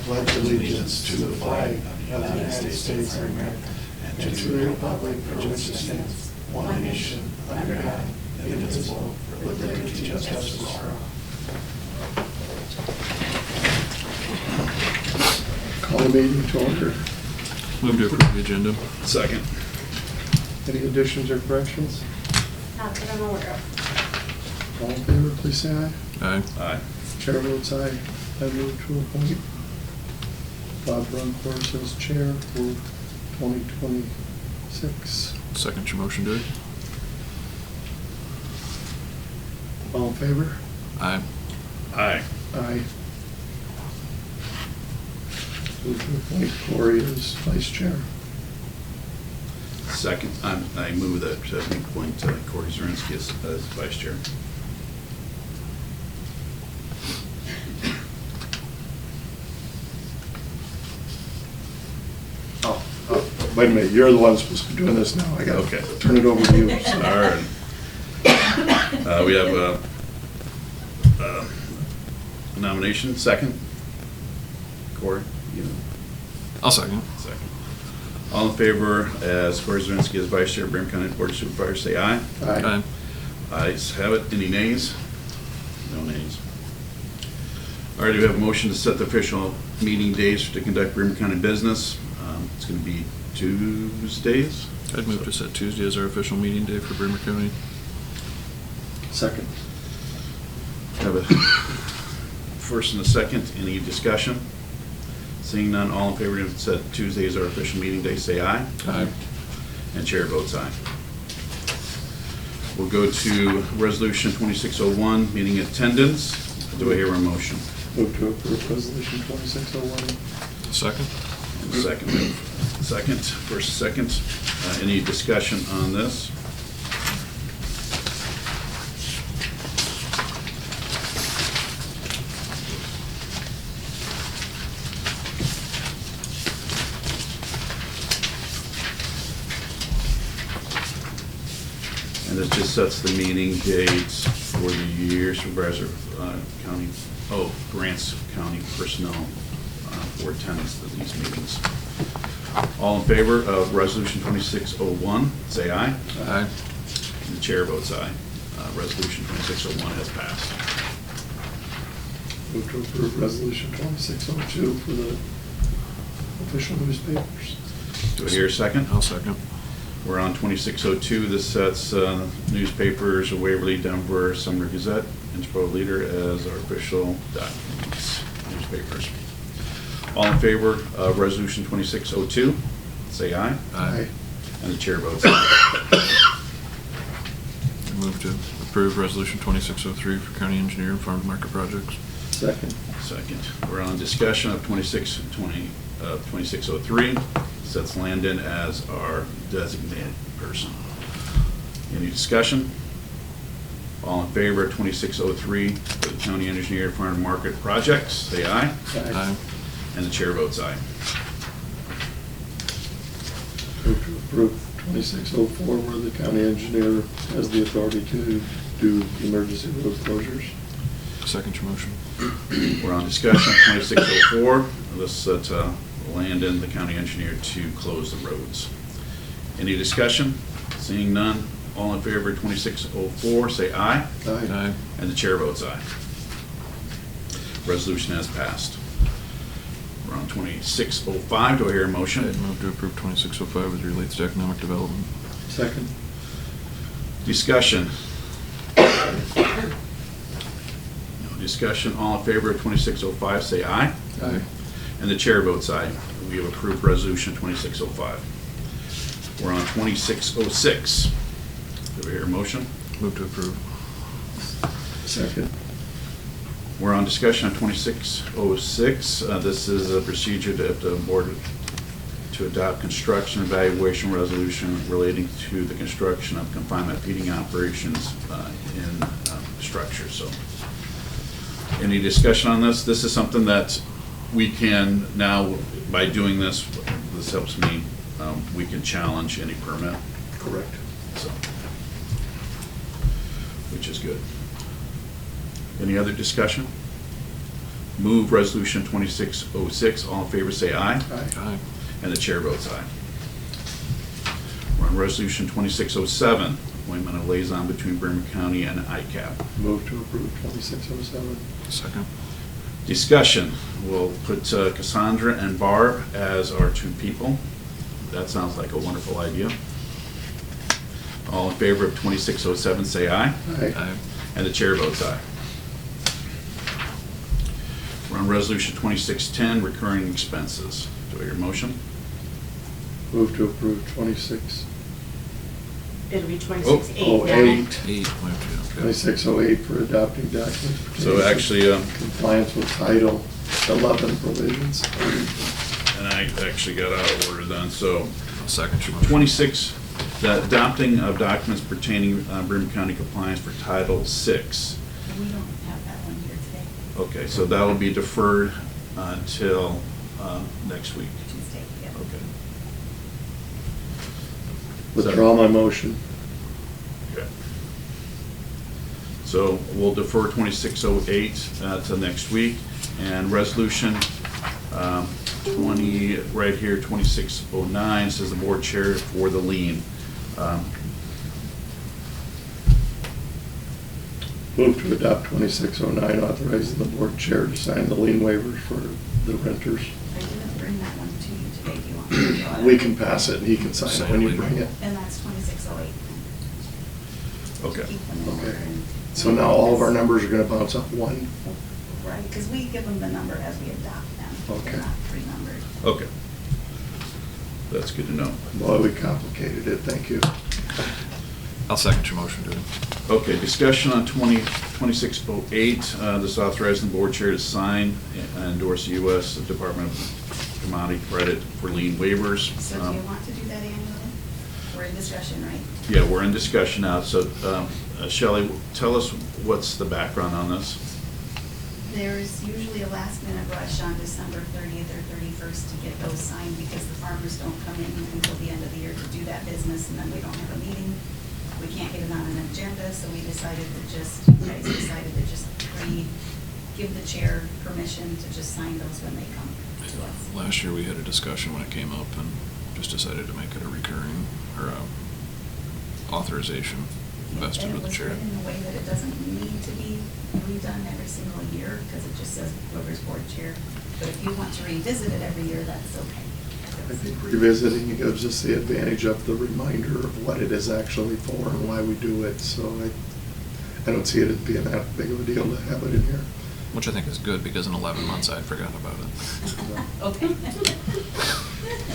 pledge allegiance to the flag of the United States of America and to the republic for which it stands, one nation, under God, indivisible, with liberty and justice for all. Call the meeting to order. Move to approve the agenda. Second. Any additions or corrections? Not that I'm aware of. All in favor, please say aye. Aye. Aye. Chair votes aye. I move to appoint Bob Runcourse as chair for 2026. Second your motion, Dewey. All in favor? Aye. Aye. Aye. Move to appoint Corey as vice chair. Second. I move that we appoint Corey Zirinsky as vice chair. Wait a minute, you're the one supposed to be doing this now. I gotta Okay. turn it over to you. So. All right. We have a nomination. Second. Corey, you know. I'll second. Second. All in favor as Corey Zirinsky as vice chair of Bremer County Board of Supervisors, say aye. Aye. Ayes have it. Any nays? No nays. All right, we have a motion to set the official meeting days to conduct Bremer County business. It's going to be Tuesdays. I'd move to set Tuesday as our official meeting day for Bremer County. Second. Have a first and a second. Any discussion? Seeing none, all in favor to set Tuesday as our official meeting day, say aye. Aye. And chair votes aye. We'll go to Resolution 2601, meeting attendance. Do I hear a motion? Move to approve resolution 2601. Second. Second, first, second. Any discussion on this? And this just sets the meeting dates for the year Supervisor grants county personnel for attendance at these meetings. All in favor of Resolution 2601, say aye. Aye. And the chair votes aye. Resolution 2601 has passed. Move to approve resolution 2602 for the official newspapers. Do I hear a second? I'll second. We're on 2602. This sets newspapers of Waverly, Denver, Sumner Gazette, Inchboro Leader as our official documents, newspapers. All in favor of Resolution 2602, say aye. Aye. And the chair votes aye. I move to approve resolution 2603 for county engineer and farm to market projects. Second. Second. We're on discussion of 2603. Sets Landon as our designated person. Any discussion? All in favor of 2603 for the county engineer farm to market projects, say aye. Aye. And the chair votes aye. Move to approve 2604 where the county engineer has the authority to do emergency road closures. Second your motion. We're on discussion of 2604. This sets Landon, the county engineer, to close the roads. Any discussion? Seeing none, all in favor of 2604, say aye. Aye. And the chair votes aye. Resolution has passed. We're on 2605. Do I hear a motion? I'd move to approve 2605 as relates to economic development. Second. Discussion. No discussion. All in favor of 2605, say aye. Aye. And the chair votes aye. We have approved resolution 2605. We're on 2606. Do we hear a motion? Move to approve. Second. We're on discussion on 2606. This is a procedure that the board to adopt construction evaluation resolution relating to the construction of confinement feeding operations in structures. So, any discussion on this? This is something that we can now, by doing this helps me, we can challenge any permit. Correct. So, which is good. Any other discussion? Move Resolution 2606. All in favor say aye. Aye. And the chair votes aye. We're on Resolution 2607, appointment of liaison between Bremer County and ICAP. Move to approve 2607. Second. Discussion. We'll put Cassandra and Barb as our two people. That sounds like a wonderful idea. All in favor of 2607 say aye. Aye. And the chair votes aye. We're on Resolution 2610, recurring expenses. Do I hear a motion? Move to approve 26. It'll be 26-8 Oh, now. 8. 8, okay. 2608 for adopting documents. So pertaining to actually, compliance with Title 11 provisions. and I actually got out of order then, so I'll second your motion. 26, the adopting of documents pertaining Bremer County compliance for Title 6. We don't have that one here today, Okay, so that will be deferred until next week. Tuesday, yeah. Okay. Withdraw my motion. Okay. So we'll defer 2608 to next week, and resolution 20, right here, 2609, says the board chair for the lien. Move to adopt 2609, authorizing the board chair to sign the lien waivers for the renters. I didn't bring that one to you today, do you want me to draw it? We can pass it and he can sign it when you bring it. And that's 2608. Okay. Keep them in order Okay. and- So now all of our numbers are gonna bounce up one? Right, because we give them the number as we adopt them. Okay. They're not pre-numbered. Okay. That's good to know. Boy, we complicated it, thank you. I'll second your motion, Judy. Okay, discussion on 2608, this authorizing the board chair to sign and endorse the U.S. Department of Commodity Credit for lien waivers. So do you want to do that annually? We're in discussion, right? Yeah, we're in discussion now, so Shelley, tell us what's the background on this? There's usually a last minute rush on December 30th or 31st to get those signed because the farmers don't come in until the end of the year to do that business, and then we don't have a meeting. We can't get it on an agenda, so we decided to just, you guys decided to just give the chair permission to just sign those when they come to us. Last year, we had a discussion when it came up and just decided to make it a recurring, or a authorization vested with the chair. And it was written in a way that it doesn't need to be redone every single year, because it just says whoever's board chair. But if you want to revisit it every year, that's okay. I think revisiting gives us the advantage of the reminder of what it is actually for and why we do it, so I don't see it as being that big of a deal to have it in here. Which I think is good, because in 11 months, I forgot about it. Okay.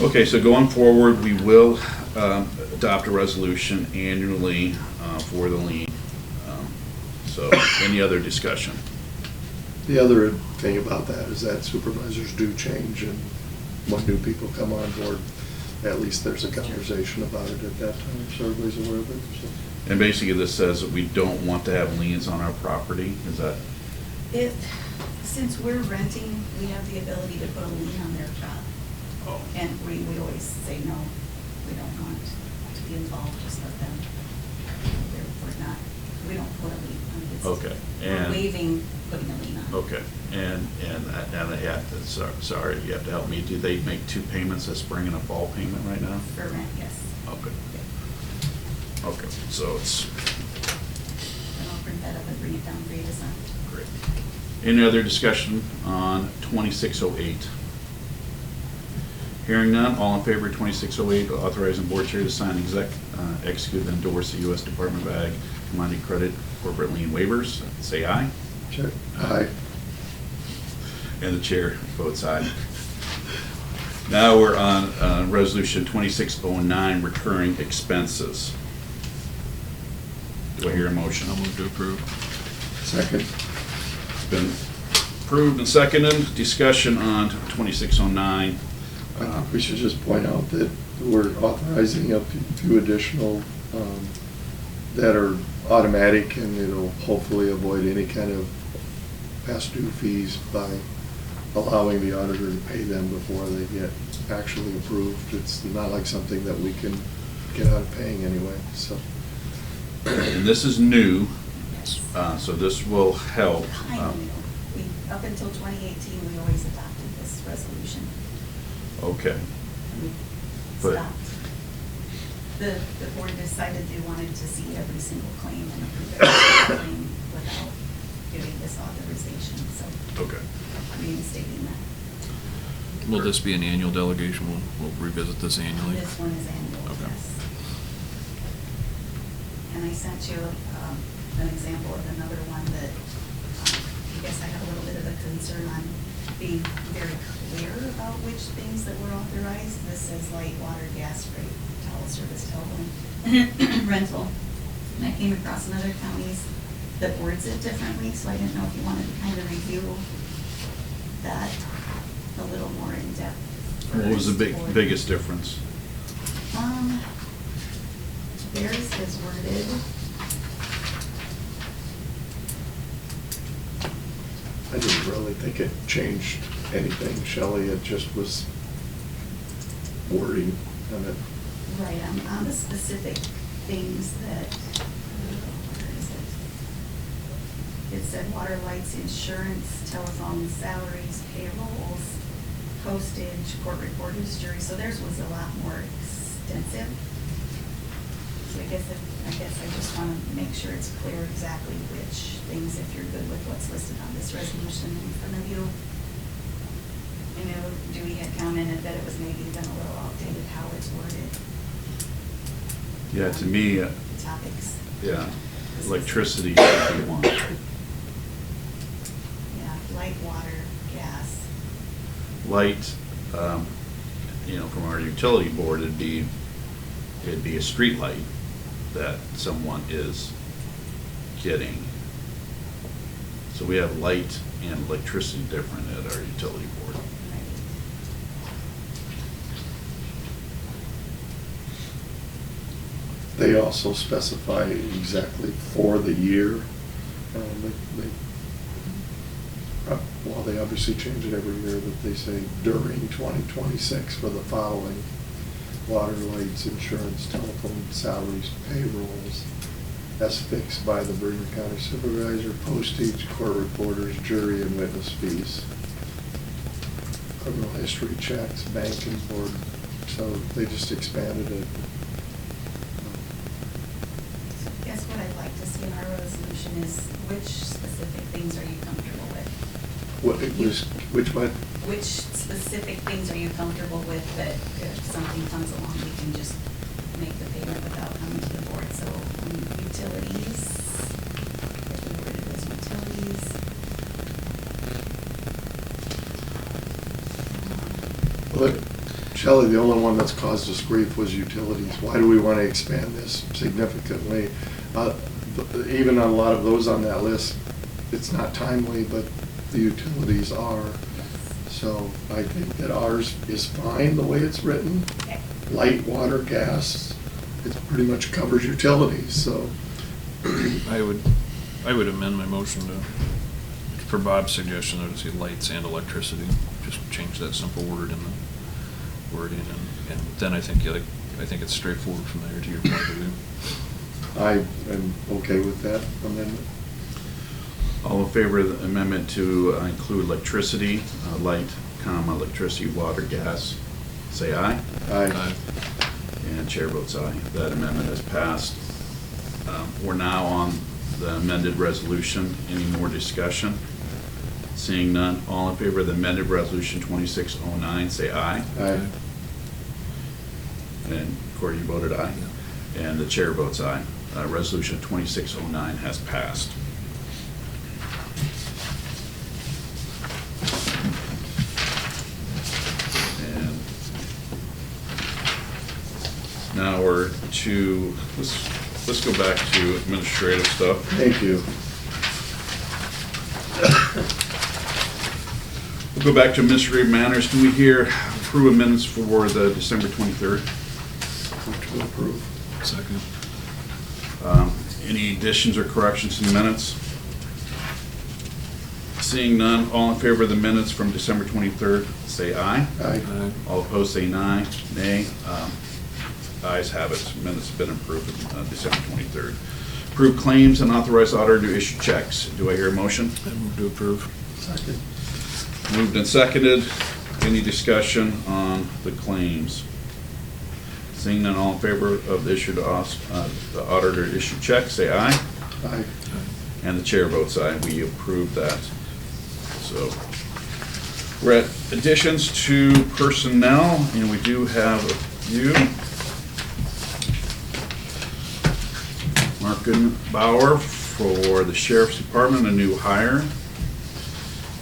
Okay, so going forward, we will adopt a resolution annually for the lien. So, any other discussion? The other thing about that is that supervisors do change, and when new people come on board, at least there's a conversation about it at that time, so everybody's aware of it. So. And basically, this says that we don't want to have liens on our property, is that? Since we're renting, we have the ability to put a lien on their job. Oh. And we always say, no, we don't want to be involved, just let them. We don't put a lien on it. It's- Okay, We're and- waiving putting a lien on. Okay, and I have to, sorry, you have to help me, do they make two payments, that's bringing a fall payment right now? For rent, yes. Okay. Okay, so it's, And I'll print that up and bring it down for you to sign. great. Any other discussion on 2608? Hearing none, all in favor of 2608, authorizing board chair to sign, execute, and endorse the U.S. Department of Ag Commodity Credit Corporate Lien Waivers, say aye. Check. Aye. And the chair votes aye. Now we're on resolution 2609, recurring expenses. Do I hear a motion? I'll move to approve. Second. It's been approved and seconded. Discussion on 2609. I think we should just point out that we're authorizing a few additional that are automatic, and it'll hopefully avoid any kind of past due fees by allowing the auditor to pay them before they get actually approved. It's not like something that we can get out of paying anyway, so. And this is new, Yes. so this will help. Kind of new. We Up until 2018, we always adopted this resolution. Okay. We But- stopped. The board decided they wanted to see every single claim and approve every single claim without giving this authorization, so Okay. reinstating that. Will this be an annual delegation? We'll revisit this annually? This one is annual, Okay. yes. And I sent you an example of another one that I guess I have a little bit of a concern on being very clear about which things that were authorized. This says light, water, gas, freight, towel service, telephone, rental. And I came across in other counties that words it differently, so I didn't know if you wanted to kind of review that a little more in depth. What was the first, or- biggest difference? Theirs is worded. I didn't really think it changed anything, Shelley, it just was wording, and it, Right, on the specific things that, where is it? It said water, lights, insurance, telephone, salaries, payrolls, postage, court reporters, jury, so theirs was a lot more extensive. So I guess I just want to make sure it's clear exactly which things, if you're good with what's listed on this resolution in front of you. I know Dewey had commented that it was maybe even a little outdated how it's worded. Yeah, to me, The topics. yeah, electricity should be one. Yeah, light, water, gas. Light, from our utility board, it'd be a street light that someone is getting. So we have light and electricity different at our utility board. they also specify exactly for the year. Well, they obviously change it every year, but they say during 2026 for the following: water, lights, insurance, telephone, salaries, payrolls, as fixed by the Bremer County Supervisor, postage, court reporters, jury, and witness fees, criminal history checks, banking board, so they just expanded it. So I guess what I'd like to see in our resolution is which specific things are you comfortable with? Which one? Which specific things are you comfortable with that if something comes along, we can just make the payment without coming to the board? So utilities, if we worded it as utilities. Look, Shelley, the only one that's caused us grief was utilities. Why do we want to expand this significantly? Even on a lot of those on that list, it's not timely, but the utilities are. So I think that ours is fine the way it's written. Okay. Light, water, gas, it pretty much covers utilities, so. I would amend my motion to, for Bob's suggestion, though, to say lights and electricity. Just change that simple word in the wording, and then I think it's straightforward from there to your point of view. I am okay with that amendment. All in favor of the amendment to include electricity, light, electricity, water, gas, say aye. Aye. And chair votes aye. That amendment is passed. We're now on the amended resolution. Any more discussion? Seeing none, all in favor of the amended resolution 2609, say aye. Aye. And Corey, you voted aye. And the chair votes aye. Resolution 2609 has passed. And now we're to, let's go back to administrative stuff. Thank you. We'll go back to administrative matters. Can we hear approve minutes for the December 23rd? Move to approve. Second. Any additions or corrections to the minutes? Seeing none, all in favor of the minutes from December 23rd, say aye. Aye. All opposed, say nay. Nay. Ayes have it. Minutes have been approved on December 23rd. Approve claims and authorize auditor to issue checks. Do I hear a motion? I move to approve. Second. Moved and seconded. Any discussion on the claims? Seeing none, all in favor of the issue to the auditor to issue check, say aye. Aye. And the chair votes aye. We approve that. So we're at additions to personnel, and we do have a few. Markenbauer for the Sheriff's Department, a new hire.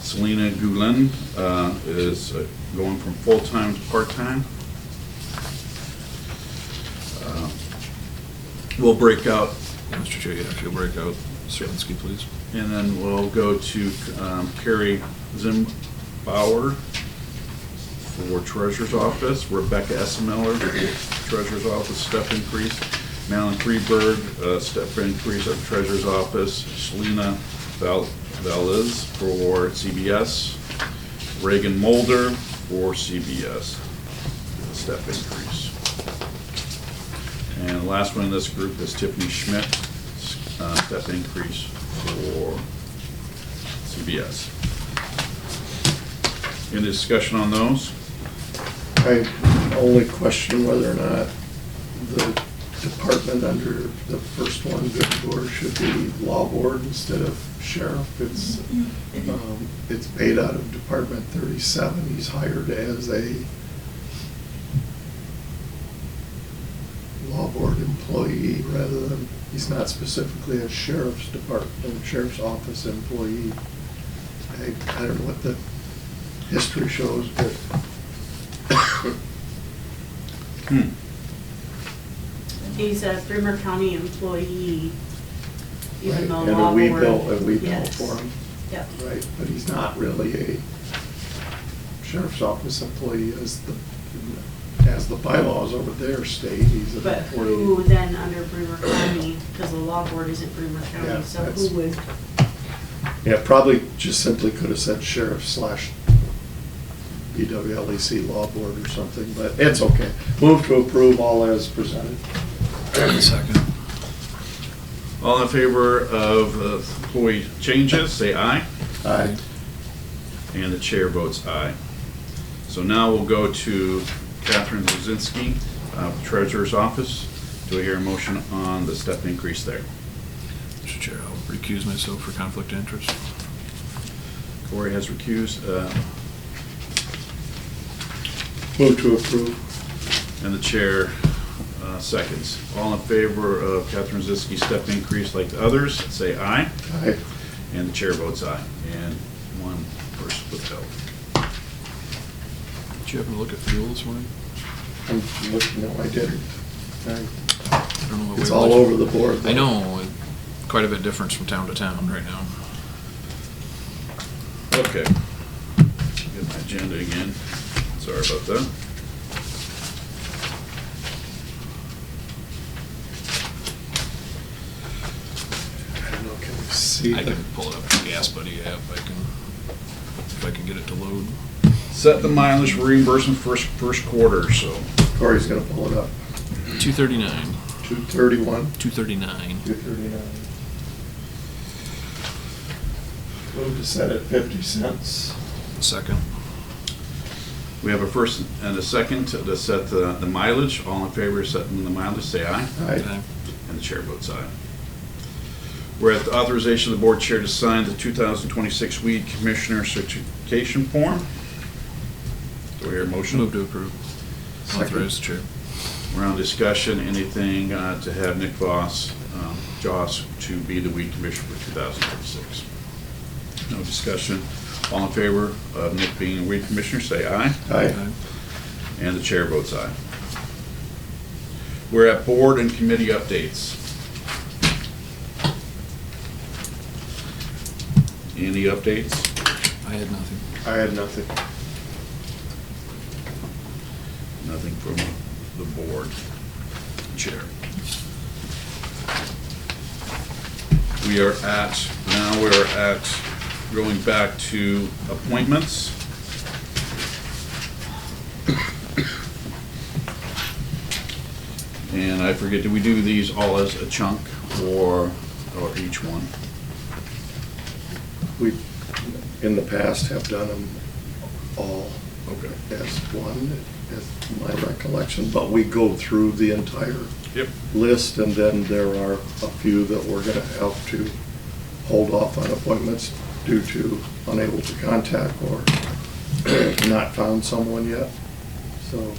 Selena Gulen is going from full-time to part-time. We'll break out, Mr. Chair, if you'll break out Serensky, please. and then we'll go to Carrie Zimbauer for Treasurer's Office. Rebecca Essemeller, the Treasurer's Office, step increase. Madeline Freeberg, step increase at the Treasurer's Office. Selena Valdez for CBS. Reagan Mulder for CBS, step increase. And the last one in this group is Tiffany Schmidt, step increase for CBS. Any discussion on those? I only question whether or not the department under the first one, Victor, should be law board instead of sheriff. It's paid out of Department 37. He's hired as a law board employee rather than, he's not specifically a sheriff's department, sheriff's office employee. I don't know what the history shows, but He's a Bremer County employee, even right, though and law we board. bill Yes. for him. Yep. Right, but he's not really a sheriff's office employee as the bylaws over there state. He's an But employee. who then under Bremer County, because the law board isn't Bremer Yeah, County, so that's- who would? Yeah, probably just simply could have said sheriff / BWLEC law board or something, but it's okay. Move to approve all as presented. Second. All in favor of employee changes, say aye. Aye. And the chair votes aye. So now we'll go to Catherine Zazinski, Treasurer's Office. Do I hear a motion on the step increase there? Mr. Chair, I'll recuse myself for conflict of interest. Corey has recused, Move to approve. and the chair seconds. All in favor of Catherine Zazinski's step increase like the others, say aye. Aye. And the chair votes aye. And one person withheld. Did you happen to look at fuel this morning? I'm looking, no, I didn't. I don't know what It's way all it over looks. the board. I know, quite a bit difference from town to town right now. Okay. Get my agenda again. Sorry about that. I don't know, can we see? I the- can pull it up the Gas Buddy app, if I can get it to load. Set the mileage reimbursement first quarter, so. Corey's gonna pull it up. 239, 231, 239. 239. Move to set at 50 cents. Second. We have a first and a second to set the mileage. All in favor of setting the mileage, say aye. Aye. And the chair votes aye. We're at the authorization of the board chair to sign the 2026 weed commissioner certification form. Do we hear a motion? Move to approve. Second. Authorize the chair. We're on discussion, anything to have Nick Joss to be the weed commissioner for 2026. No discussion. All in favor of Nick being the weed commissioner, say aye. Aye. And the chair votes aye. We're at board and committee updates. Any updates? I had nothing. I had nothing. Nothing from the board chair. We're at going back to appointments. And I forget, do we do these all as a chunk or each one? We in the past have done them all Okay. as one, as my recollection, but we go through the entire Yep. list, and then there are a few that we're gonna have to hold off on appointments due to unable to contact or not found someone yet, so.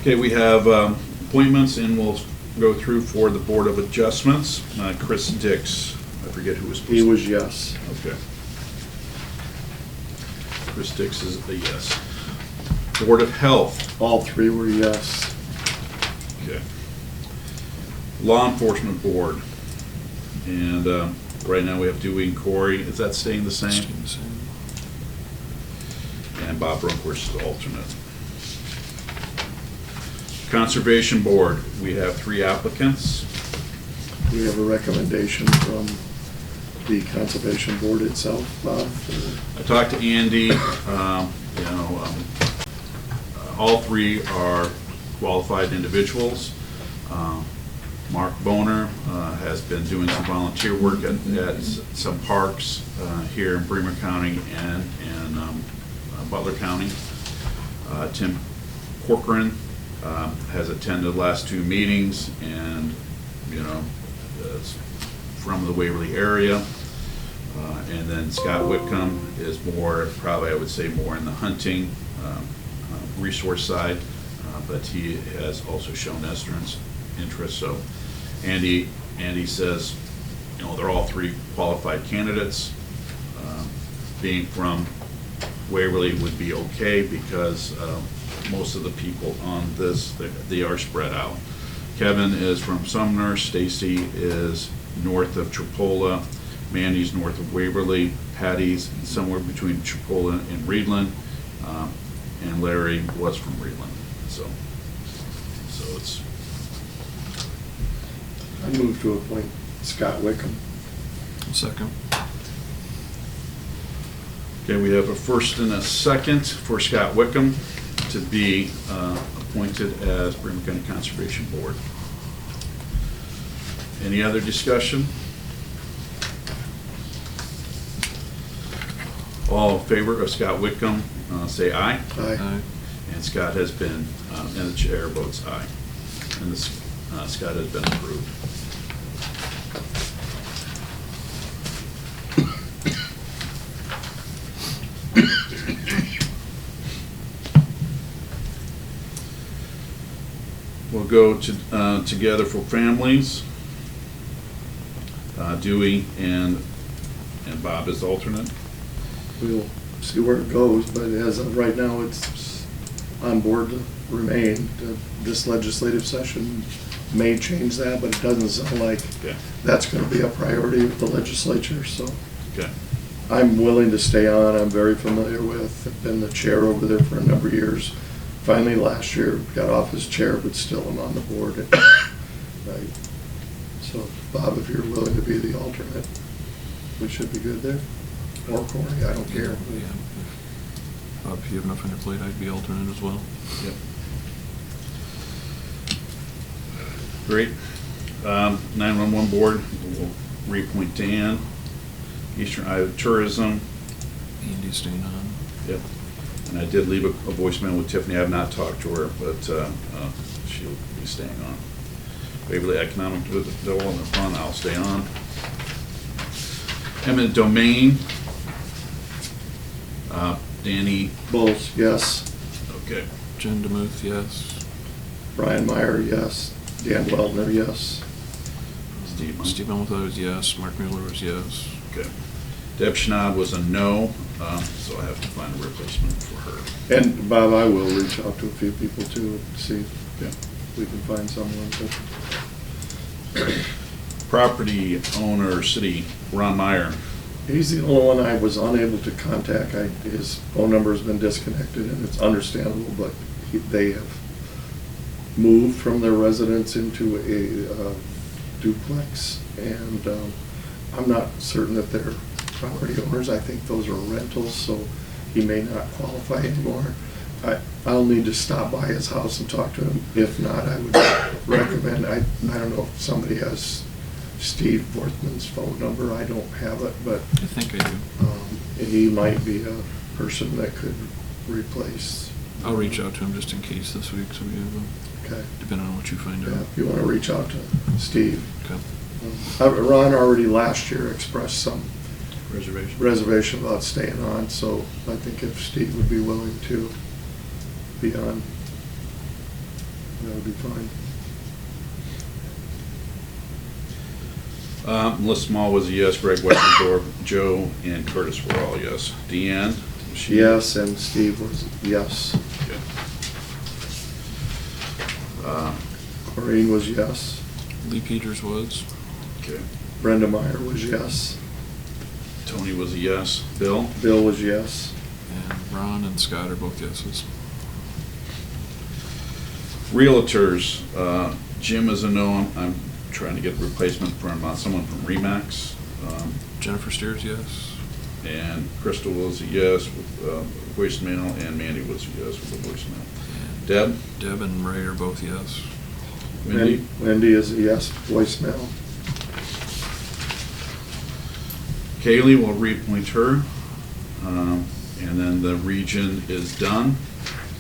Okay, we have appointments, and we'll go through for the Board of Adjustments. Chris Dix, I forget who was supposed to. He was yes. Okay. Chris Dix is a yes. Board of Health. All three were yes. Okay. Law Enforcement Board. And right now we have Dewey and Corey. Is that staying the same? Staying the same. And Bob Brunkhorst is alternate. Conservation Board, we have 3 applicants. We have a recommendation from the Conservation Board itself, Bob. I talked to Andy, all 3 are qualified individuals. Mark Boner has been doing some volunteer work at some parks here in Bremer County and Butler County. Tim Corcoran has attended the last 2 meetings and, is from the Waverly area. And then Scott Whitcomb is more, probably I would say more in the hunting resource side, but he has also shown interest. So Andy says, they're all 3 qualified candidates. Being from Waverly would be okay because most of the people on this, they are spread out. Kevin is from Sumner, Stacy is north of Chipola, Mandy's north of Waverly, Patty's somewhere between Chipola and Reedland, and Larry was from Reedland. So it's. I move to appoint Scott Wickham. Second. Okay, we have a first and a second for Scott Wickham to be appointed as Bremer County Conservation Board. Any other discussion? All in favor of Scott Wickham, say aye. Aye. And Scott has been, and the chair votes aye. And Scott has been approved. We'll go to Together for Families. Dewey and Bob is alternate. We'll see where it goes, but as of right now, it's on board to remain. This legislative session may change that, but it doesn't sound like Okay. that's going to be a priority with the legislature, so Okay. I'm willing to stay on. I'm very familiar with, I've been the chair over there for a number of years. Finally, last year, got off as chair, but still am on the board. Right. So, Bob, if you're willing to be the alternate, we should be good there. Or Corey, I don't care. Yeah. Bob, if you have enough on your plate, I'd be alternate as well. Yep. Great. 911 Board, we'll reappoint Dan. Eastern Iowa Tourism. Andy's staying on. Yep. And I did leave a voicemail with Tiffany. I have not talked to her, but she'll be staying on. Waverly Economic Development Fund, I'll stay on. Eminent Domain. Danny. Bulls, yes. Okay. Jen DeMuth, yes. Brian Meyer, yes. Dan Weltner, yes. Steve. Elmwood was yes. Mark Mueller was yes. Okay. Deb Schnaub was a no, so I have to find a replacement for her. And Bob, I will reach out to a few people too, to see Okay. if we can find someone. Property owner, city, Ron Meyer. He's the only one I was unable to contact. His phone number has been disconnected, and it's understandable, but they have moved from their residence into a duplex, and I'm not certain that they're property owners. I think those are rentals, so he may not qualify anymore. I'll need to stop by his house and talk to him. If not, I would recommend, I don't know if somebody has Steve Borthman's phone number. I don't have it, but I think I do. he might be a person that could replace. I'll reach out to him just in case this week, so we have, Okay. depending on what you find Yeah, out. if you want to reach out to Steve. Okay. Ron already last year expressed some Reservation. reservation about staying on, so I think if Steve would be willing to be on, that would be fine. Melissa Small was a yes, Greg Westerdorf, Joe, and Curtis were all yes. Deanne? she- Yes, and Steve was yes. Okay. Corrine was yes. Lee Peters was. Okay. Brenda Meyer was yes. Tony was a yes. Bill? Bill was yes. And Ron and Scott are both yeses. Realtors, Jim is a no. I'm trying to get a replacement from someone from Remax. Jennifer Steers, yes. And Crystal was a yes with voicemail, and Mandy was a yes with a voicemail. Deb? Deb and Ray are both yes. Wendy? Wendy is a yes, voicemail. Kaylee, will reappoint her. And then the region is done,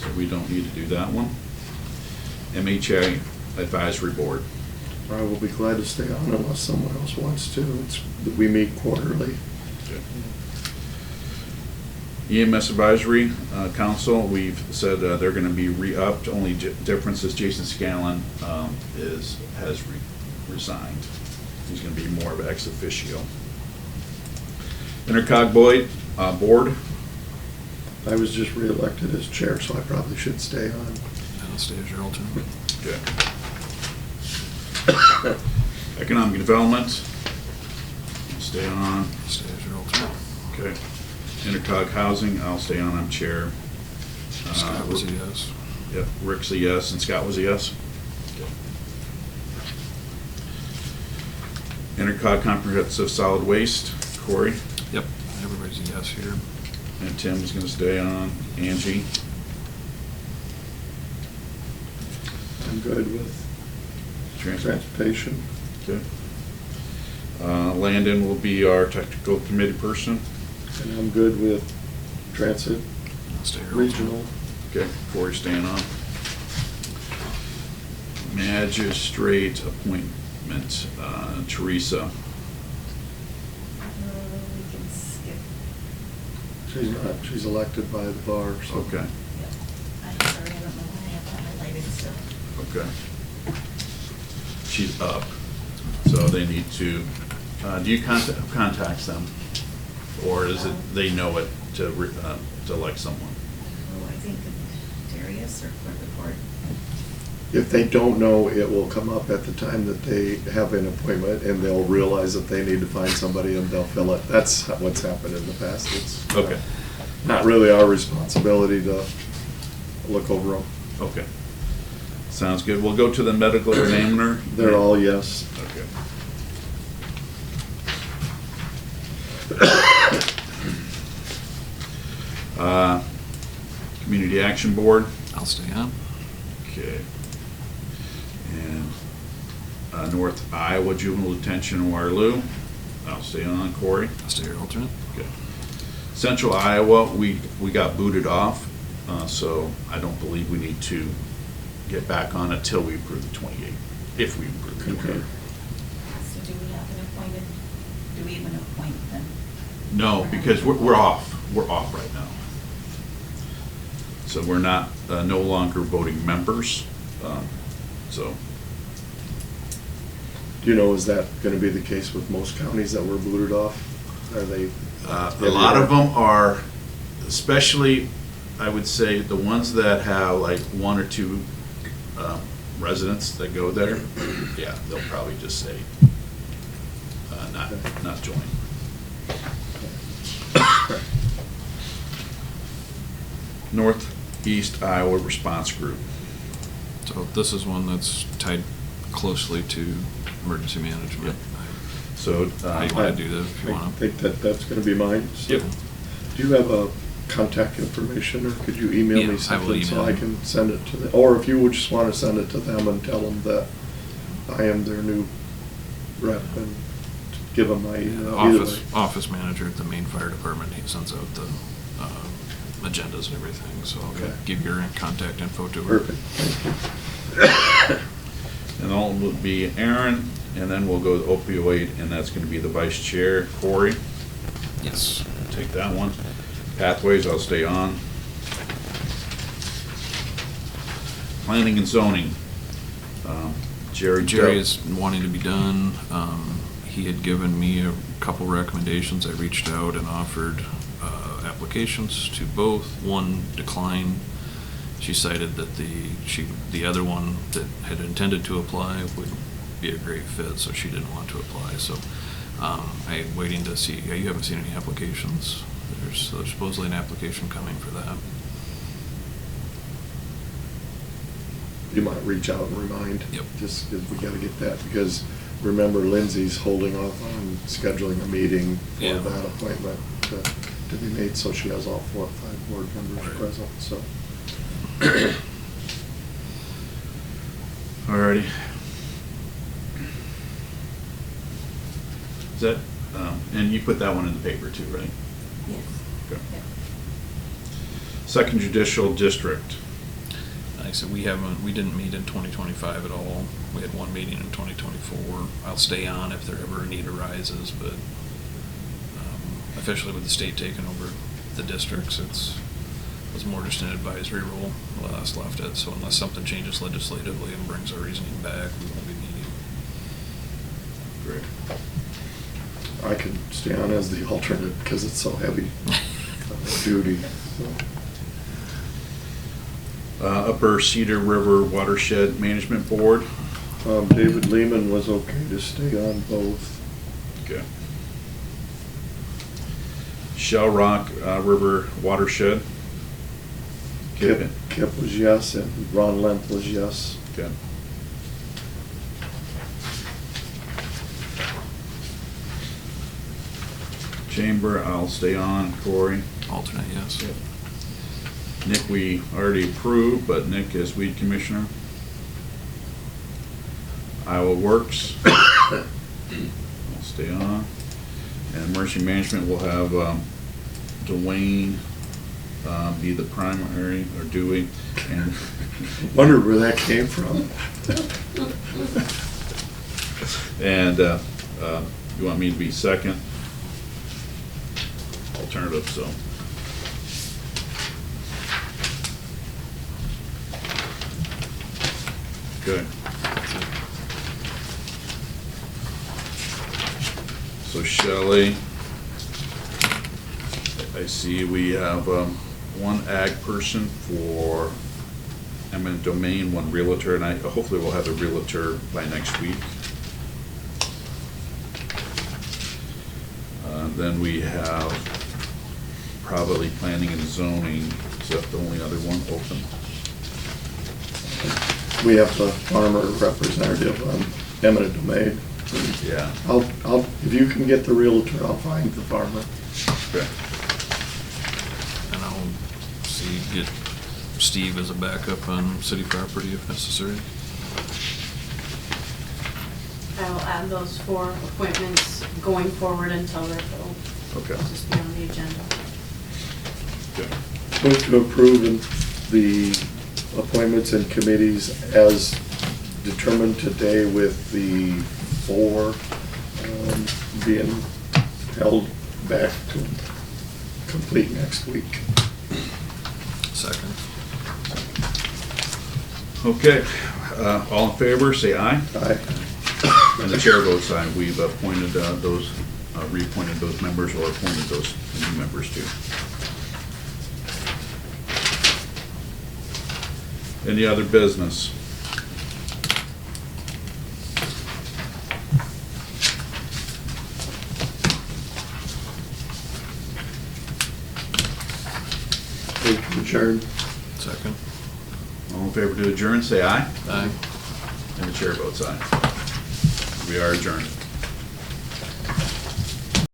so we don't need to do that one. MHA Advisory Board. I will be glad to stay on unless someone else wants to. We meet quarterly. EMS Advisory Council, we've said they're going to be re-upped. Only difference is Jason Scanlon has resigned. He's going to be more of an ex officio. Intercog Board, I was just reelected as chair, so I probably should stay on. And I'll stay as your alternate. Okay. Economic Development, stay on. Stay as your alternate. Okay. Intercog Housing, I'll stay on, I'm chair. Scott was a yes. Yep, Rick's a yes, and Scott was a yes. Intercog Comprehensive Solid Waste, Corey, Yep, everybody's a yes here. and Tim's gonna stay on. Angie, I'm good with transportation. Okay. Landon will be our technical committee person. And I'm good with transit, I'll stay your regional. Okay, Corey staying on. Magistrate appointment, Teresa. We can skip. She's elected by the bar, so. Okay, Yep. I'm sorry, I don't know why I have that highlighted still. okay. She's up, so they need to, do you contact them? Or is it, they know it to elect someone? Oh, I think Darius or clerk report. If they don't know, it will come up at the time that they have an appointment, and they'll realize that they need to find somebody, and they'll fill it. That's what's happened in the past. It's Okay, not really our responsibility to look over them. okay. Sounds good. We'll go to the medical examiner. They're all yes. Okay. Community Action Board. I'll stay on. Okay. And North Iowa Juvenile Detention Waterloo. I'll stay on. Corey. I'll stay your alternate. Okay. Central Iowa, we got booted off, so I don't believe we need to get back on it till we approve the 28, if we approve the 28. Okay. So do we have an appointed, do we even appoint them? No, because we're off. We're off right now. So we're not, no longer voting members, so. Do you know, is that gonna be the case with most counties that were booted off? Are they? A lot of them are, especially, I would say, the ones that have like one or two residents that go there, yeah, they'll probably just say, not join. Northeast Iowa Response Group. So this is one that's tied closely to emergency management. So, How you wanna do that if you I wanna? think that's gonna be mine. So, Yep. do you have a contact information, or could you email Yeah, I me will something so email I you. can send it to them? Or if you would just wanna send it to them and tell them that I am their new rep and give them my email either way. Office manager at the main fire department, he sends out the agendas and everything, so I'll Okay. give your contact info to her. Perfect, thank you. And all will be Aaron, and then we'll go to opioid, and that's gonna be the vice chair, Corey. Yes. Take that one. Pathways, I'll stay on. Planning and zoning. Jerry. Jerry is wanting to be done. He had given me a couple recommendations. I reached out and offered applications to both. One declined. She cited that the other one that had intended to apply would be a great fit, so she didn't want to apply. So I'm waiting to see. Yeah, you haven't seen any applications. There's supposedly an application coming for that. You might reach out and remind. Yep. Just because we gotta get that, because remember Lindsay's holding off on scheduling a meeting for Yeah. that appointment to be made, so she has all 4 or 5 board members Right. present, so. Alrighty. Is that, and you put that one in the paper too, right? Yes. Okay. Yep. Second Judicial District. Like I said, we didn't meet in 2025 at all. We had one meeting in 2024. I'll stay on if there ever a need arises, but officially with the state taking over the districts, was more just an advisory role when I last left it. So unless something changes legislatively and brings our reasoning back, we won't be meeting. Great. I could stay on as the alternate because it's so heavy duty. Upper Cedar River Watershed Management Board. David Lehman was okay to stay on both. Okay. Shell Rock River Watershed. Kip was yes, and Ron Lempf was yes. Okay. Chamber, I'll stay on. Corey. Alternate, yes. Yep. Nick, we already approved, but Nick is weed commissioner. Iowa Works. I'll stay on. And emergency management will have Dwayne be the primary, or Dewey, and Wondered where that came from. and you want me to be second? Alternative, so. Good. So Shelley, I see we have one ag person for eminent domain, one realtor, and hopefully we'll have a realtor by next week. Then we have probably planning and zoning. Is that the only other one open? We have the farmer representative on eminent domain. Yeah. If you can get the realtor, I'll find the farmer. Okay. And I'll get Steve as a backup on city property if necessary. I will add those 4 appointments going forward until they're filled. Okay. It'll just be on the agenda. Okay. Move to approve the appointments and committees as determined today, with the 4 being held back to complete next week. Second. Okay. All in favor, say aye. Aye. And the chair votes aye. We've appointed reappointed those members, or appointed those new members too. Any other business? Move to adjourn. Second. All in favor to adjourn, say aye. Aye. And the chair votes aye. We are adjourned.